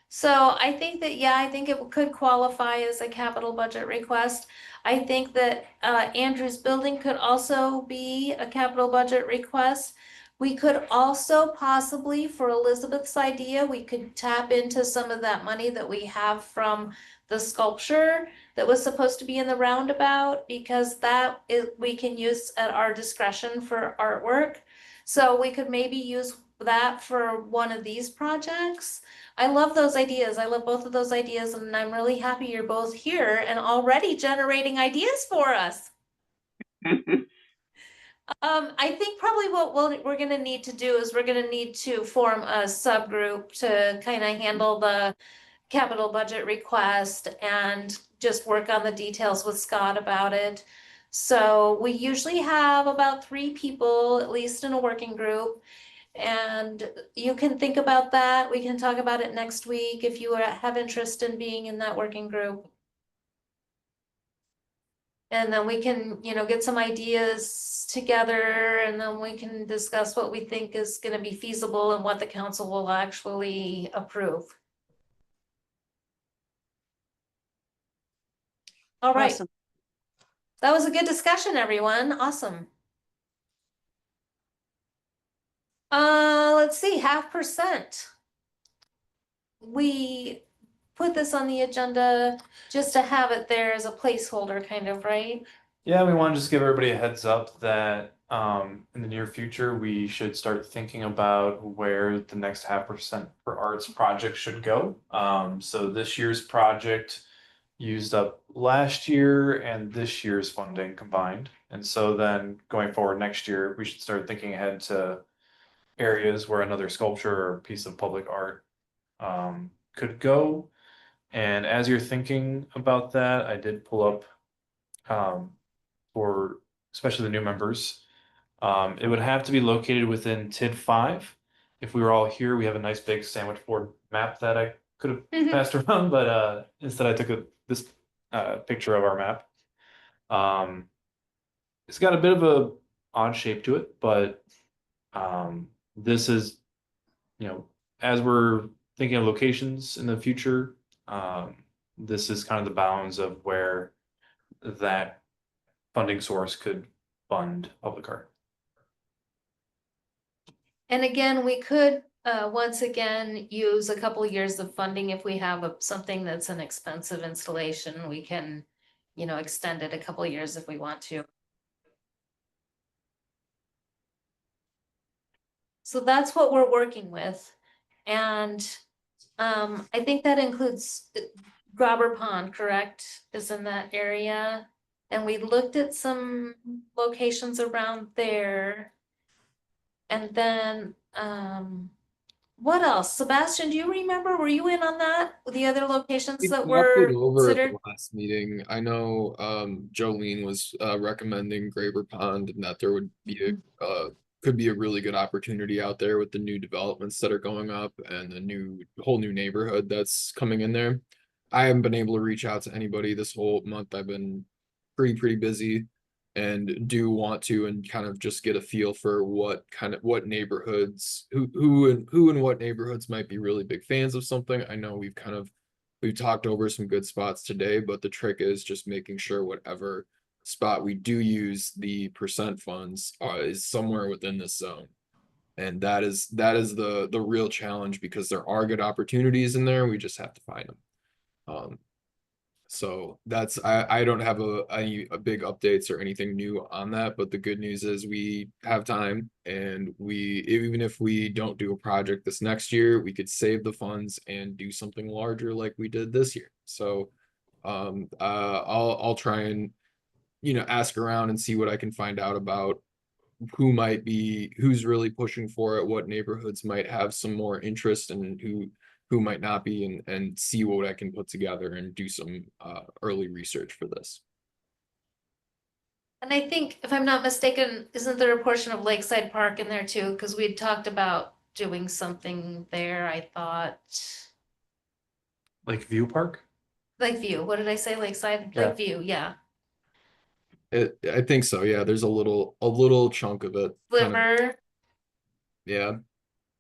So I think that, yeah, I think it could qualify as a capital budget request. I think that Andrew's building could also be a capital budget request. We could also possibly, for Elizabeth's idea, we could tap into some of that money that we have from the sculpture that was supposed to be in the roundabout, because that is, we can use at our discretion for artwork. So we could maybe use that for one of these projects. I love those ideas. I love both of those ideas, and I'm really happy you're both here and already generating ideas for us. I think probably what we're gonna need to do is we're gonna need to form a subgroup to kind of handle the capital budget request and just work on the details with Scott about it. So we usually have about 3 people, at least in a working group. And you can think about that. We can talk about it next week if you have interest in being in that working group. And then we can, get some ideas together, and then we can discuss what we think is gonna be feasible and what the council will actually approve. All right, Awesome. that was a good discussion, everyone. Awesome. Let's see, 0.5%. We put this on the agenda just to have it there as a placeholder, kind of, right? Yeah, we want to just give everybody a heads up that in the near future, we should start thinking about where the next 0.5% for arts project should go. So this year's project used up last year and this year's funding combined. And so then going forward next year, we should start thinking ahead to areas where another sculpture or piece of public art could go. And as you're thinking about that, I did pull up for especially the new members. It would have to be located within TID 5. If we were all here, we have a nice big sandwich board map that I could have passed around, but instead I took this picture of our map. It's got a bit of a odd shape to it, but this is, as we're thinking of locations in the future, this is kind of the bounds of where that funding source could fund public art. And again, we could once again use a couple of years of funding if we have something that's an expensive installation. We can, extend it a couple of years if we want to. So that's what we're working with. And I think that includes Grobber Pond, correct, is in that area. And we looked at some locations around there. And then, what else? Sebastian, do you remember, were you in on that? The other locations that talked were it over at considered? the last meeting. I know Jolene was recommending Graber Pond and that there would be a could be a really good opportunity out there with the new developments that are going up and the whole new neighborhood that's coming in there. I haven't been able to reach out to anybody this whole month. I've been pretty busy and do want to and kind of just get a feel for what neighborhoods who and what neighborhoods might be really big fans of something. I know we've talked over some good spots today, but the trick is just making sure whatever spot we do use the percent funds is somewhere within this zone. And that is the real challenge, because there are good opportunities in there. We just have to find them. So that's I don't have any big updates or anything new on that, but the good news is we have time, and even if we don't do a project this next year, we could save the funds and do something larger like we did this year. So I'll try and ask around and see what I can find out about who's really pushing for it, what neighborhoods might have some more interest, and who might not be, and see what I can put together and do some early research for this. And I think, if I'm not mistaken, isn't there a portion of Lakeside Park in there too? Because we had talked about doing something there, I thought. Like View Park? Lakeview, what did I say? Lakeside, Yeah. Lakeview, yeah. I think so. Yeah, there's a little chunk of it. Kind of, Sliver, yeah.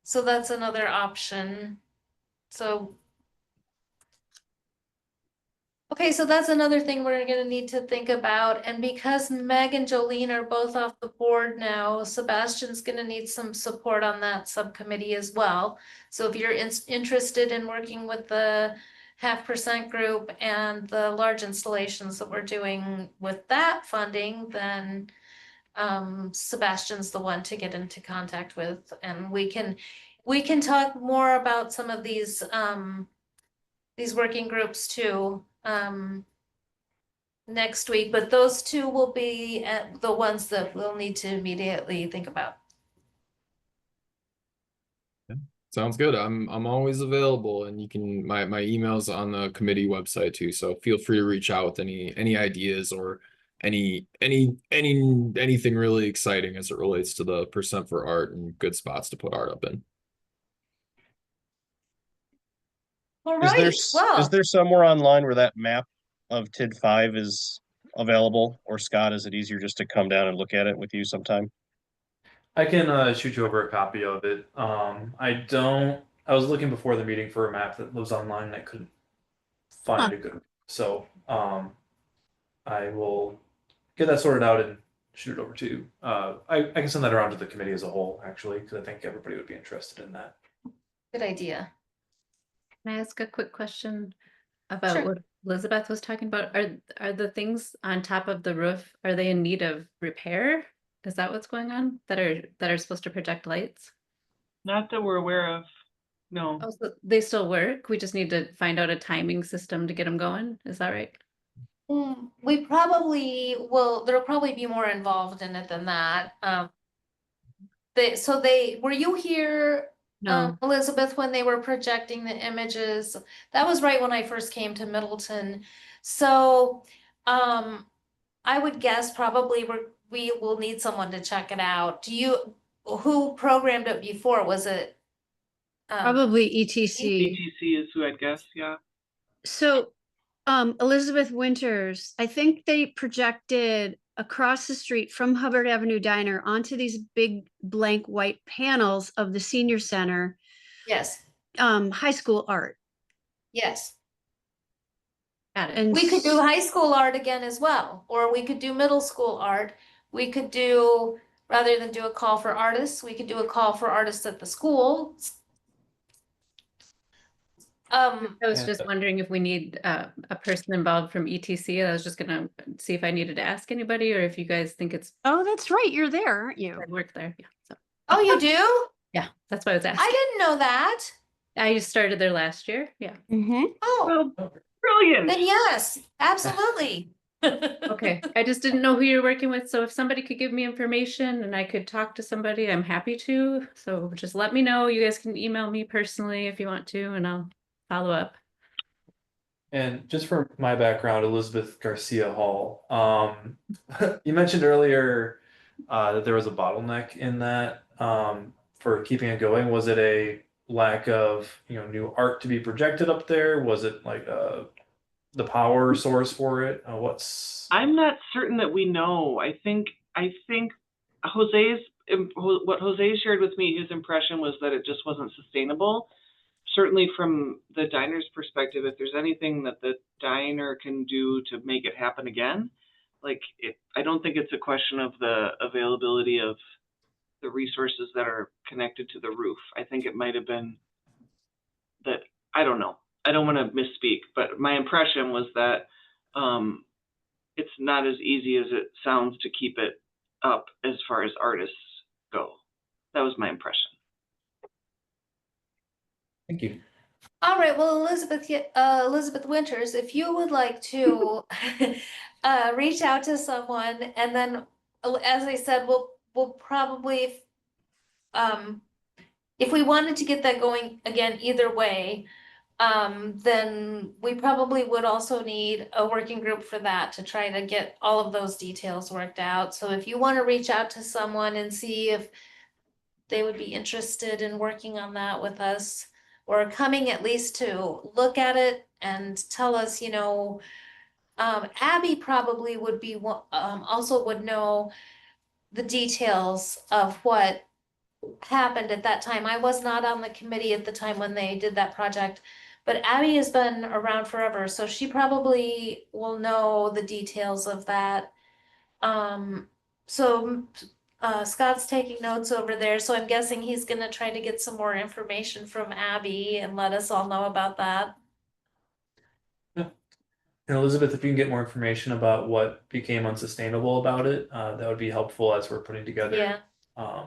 so that's another option. So. Okay, so that's another thing we're gonna need to think about, and because Meg and Jolene are both off the board now, Sebastian's gonna need some support on that subcommittee as well. So if you're interested in working with the 0.5% group and the large installations that we're doing with that funding, then Sebastian's the one to get into contact with, and we can talk more about some of these working groups too, next week, but those two will be the ones that we'll need to immediately think about. Sounds good. I'm always available, and you can my email's on the committee website too. So feel free to reach out with any ideas or anything really exciting as it relates to the percent for art and good spots to put art up in. All Is there right, well, is there somewhere online where that map of TID 5 is available? Or Scott, is it easier just to come down and look at it with you sometime? I can shoot you over a copy of it. I was looking before the meeting for a map that was online and I couldn't find a good one. So I will get that sorted out and shoot it over to you. I can send that around to the committee as a whole, actually, because I think everybody would be interested in that. good idea. Can I ask a quick question about Sure. what Elizabeth was talking about? Are the things on top of the roof, are they in need of repair? Is that what's going on that are supposed to project lights? Not that we're aware of, no. Oh, so they still work. We just need to find out a timing system to get them going. Is that right? We probably will, there'll probably be more involved in it than that. Were you here, No. Elizabeth, when they were projecting the images? That was right when I first came to Middleton. So, I would guess probably we will need someone to check it out. Who programmed it before? Was it? Probably ETC. BTC is who I'd guess, yeah. So, Elizabeth Winters, I think they projected across the street from Hubbard Avenue Diner onto these big blank white panels of the senior center, Yes, high school art. yes. Got it. And We could do high school art again as well, or we could do middle school art. We could do, rather than do a call for artists, we could do a call for artists at the school. I was Yeah. just wondering if we need a person involved from ETC. I was just gonna see if I needed to ask anybody or if you guys think it's oh, that's right, you're there, aren't you? I work there. Yeah. So Oh, you do? yeah, that's why I was asking. I didn't know that. I just started there last year. Yeah. Mm-hmm. Oh, Brilliant. then yes, absolutely. Okay. I just didn't know who you're working with. So if somebody could give me information and I could talk to somebody, I'm happy to. So just let me know. You guys can email me personally if you want to, and I'll follow up. And just for my background, Elizabeth Garcia Hall. You mentioned earlier that there was a bottleneck in that for keeping it going. Was it a lack of new art to be projected up there? Was it like the power source for it? I'm not certain that we know. I think what Jose shared with me, his impression was that it just wasn't sustainable. Certainly from the diner's perspective, if there's anything that the diner can do to make it happen again, I don't think it's a question of the availability of the resources that are connected to the roof. I think it might have been that, I don't know. I don't want to misspeak, but my impression was that it's not as easy as it sounds to keep it up as far as artists go. That was my impression. Thank you. All right, well, Elizabeth Winters, if you would like to reach out to someone, and then, as I said, we'll probably, if we wanted to get that going again, either way, then we probably would also need a working group for that to try to get all of those details worked out. So if you want to reach out to someone and see if they would be interested in working on that with us, or coming at least to look at it and tell us, Abby probably would be, also would know the details of what happened at that time. I was not on the committee at the time when they did that project, but Abby has been around forever, so she probably will know the details of that. So Scott's taking notes over there, so I'm guessing he's gonna try to get some more information from Abby and let us all know about that. And Elizabeth, if you can get more information about what became unsustainable about it, that would be helpful as we're putting together Yeah.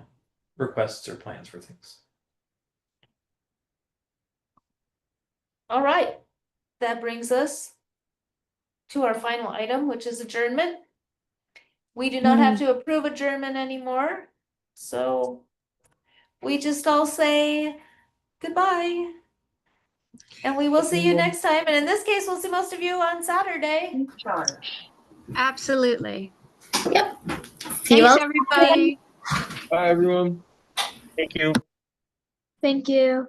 requests or plans for things. All right, that brings us to our final item, which is adjournment. We do not have to approve adjournment anymore, so we just all say goodbye. And we will see you next time, and in this case, we'll see most of you on Saturday. Absolutely. Yep. See you Thanks, all. everybody. Bye, everyone. Thank you. Thank you.